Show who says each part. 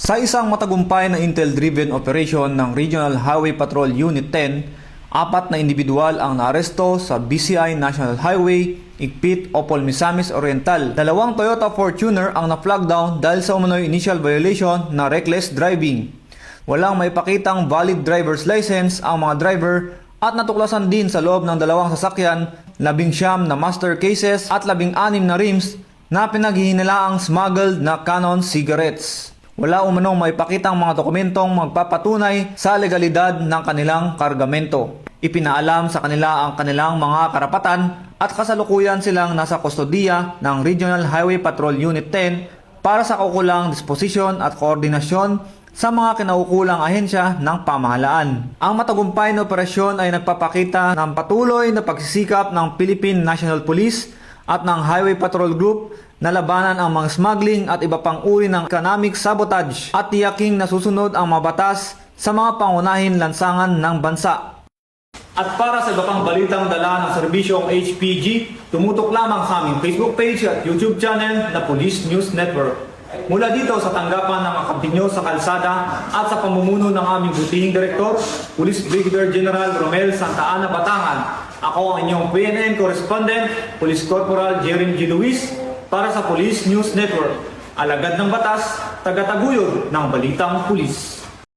Speaker 1: Sa isang matagumpay na intel-driven operation ng Regional Highway Patrol Unit 10, 4 na individual ang naaresto sa BCI National Highway, Ikpit, Opol, Misamis Oriental. 2 Toyota Fortuner ang na-flag down dahil sa umano'y initial violation na reckless driving. Walang maipakitang valid driver's license ang mga driver at natuklasan din sa loob ng 2 sasakyan 19 na master cases at 16 na rims na pinaghihinalaang smuggled na Canon cigarettes. Wala umanong maipakitang mga dokumentong magpapatunay sa legalidad ng kanilang kargamento. Ipinaalam sa kanila ang kanilang mga karapatan at kasalukuyan silang nasa kustodiya ng Regional Highway Patrol Unit 10 para sa kaukulang disposisyon at koordinasyon sa mga kinaukulang ahensya ng pamahalaan. Ang matagumpay na operasyon ay nagpapakita ng patuloy na pagsisikap ng Philippine National Police at ng Highway Patrol Group na labanan ang mga smuggling at iba pang uri ng economic sabotage at tiyaking nasusunod ang mga batas sa mga pangunahin lansangan ng bansa. At para sa iba pang balitang dala ng serbisyong HPG, tumutok lamang sa aming Facebook page at YouTube channel na Police News Network. Mula dito sa tanggapan ng mga kampinyo sa kalsada at sa pamumuno ng aming butihing direktor, Police Brigadier General Romel Santa Ana Batangan, ako ang inyong PNN correspondent, Police Corporal Jeremy G. Luis, para sa Police News Network. Alagad ng batas, tagataguyod ng balitang pulis.